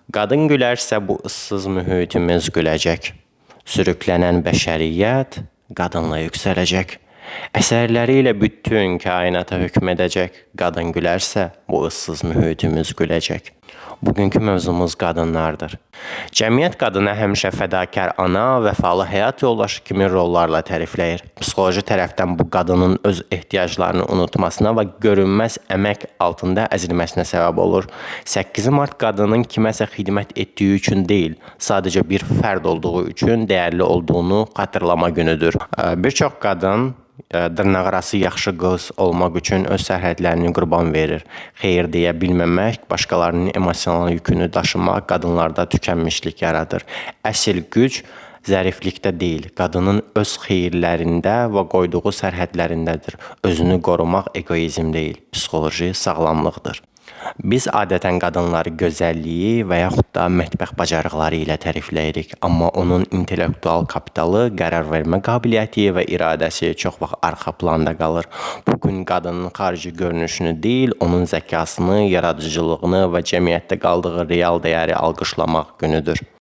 Qadın gülərsə bu ıssız mühitimiz güləcək. Sürüklənən bəşəriyyət qadınla yüksələcək. Əsərləri ilə bütün kainata hökm edəcək. Qadın gülərsə bu ıssız mühitimiz güləcək. Bugünkü mövzumuz qadınlardır. Cəmiyyət qadını həmişə fədakar ana, vəfalı həyat yoldaşı kimi rollarla tərifləyir. Psixoloji tərəfdən bu qadının öz ehtiyaclarını unutmasına və görünməz əmək altında əzilməsinə səbəb olur. 8 Mart qadının kiməsə xidmət etdiyi üçün deyil, sadəcə bir fərd olduğu üçün dəyərli olduğunu xatırlama günüdür. Bir çox qadın dırnaqarası yaxşı qız olmaq üçün öz sərhədlərini qurban verir. Xeyir deyə bilməmək, başqalarının emosional yükünü daşımaq qadınlarda tükənmişlik yaradır. Əsl güc zəriflikdə deyil, qadının öz xeyirlərində və qoyduğu sərhədlərindədir. Özünü qorumaq egoizm deyil, psixoloji sağlamlıqdır. Biz adətən qadınları gözəlliyi və yaxud da mətbəx bacarıqları ilə tərifləyirik. Amma onun intellektual kapitalı, qərar vermə qabiliyyəti və iradəsi çox vaxt arxa planda qalır. Bugün qadının xarici görünüşünü deyil, onun zəkasını, yaradıcılığını və cəmiyyətdə qaldığı real dəyəri alqışlamaq günüdür.